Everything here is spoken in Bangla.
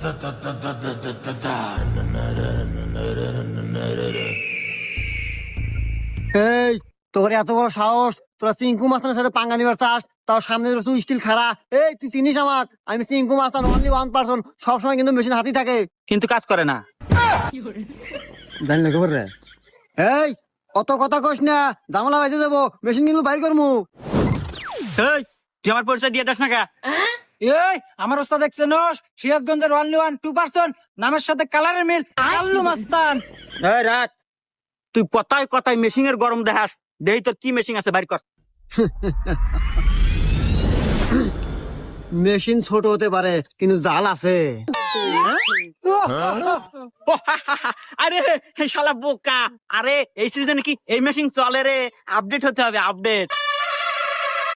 এই তোর এত বড় সাহস, তোরা চিঙ্কু মাস্তানের সাথে পাঙ্গা নিবার চাস, তাও সামনে তুই স্টিল খাড়া। এই তুই চিনিস আমাক, আমি চিঙ্কু মাস্তান, অনলি ওয়ান পার্সন, সবসময় কিন্তু মেশিন হাতি থাকে, কিন্তু কাজ করে না। জানি না খবর রে। এই অত কথা কস না, জামালা বাইতে যাবো, মেশিন কিন্তু বাইর করমু। এই তুই আমার পরিচয় দিয়ে দাস না কা? এই আমার ওস্তাদ দেখছেন সিরাজগঞ্জের অনলি 1-2% নামের সাথে কালারের মিল কাল্লু মাস্তান। এই রাত, তুই কথায় কথায় মেশিং এর গরম দেখাস, দেই তোর কি মেশিং আছে বাইর কর। মেশিন ছোট হতে পারে কিন্তু জাল আছে। আরে শালা বোকা, আরে এই সিজনে কি এই মেশিন চলে রে? আপডেট হতে হবে, আপডেট।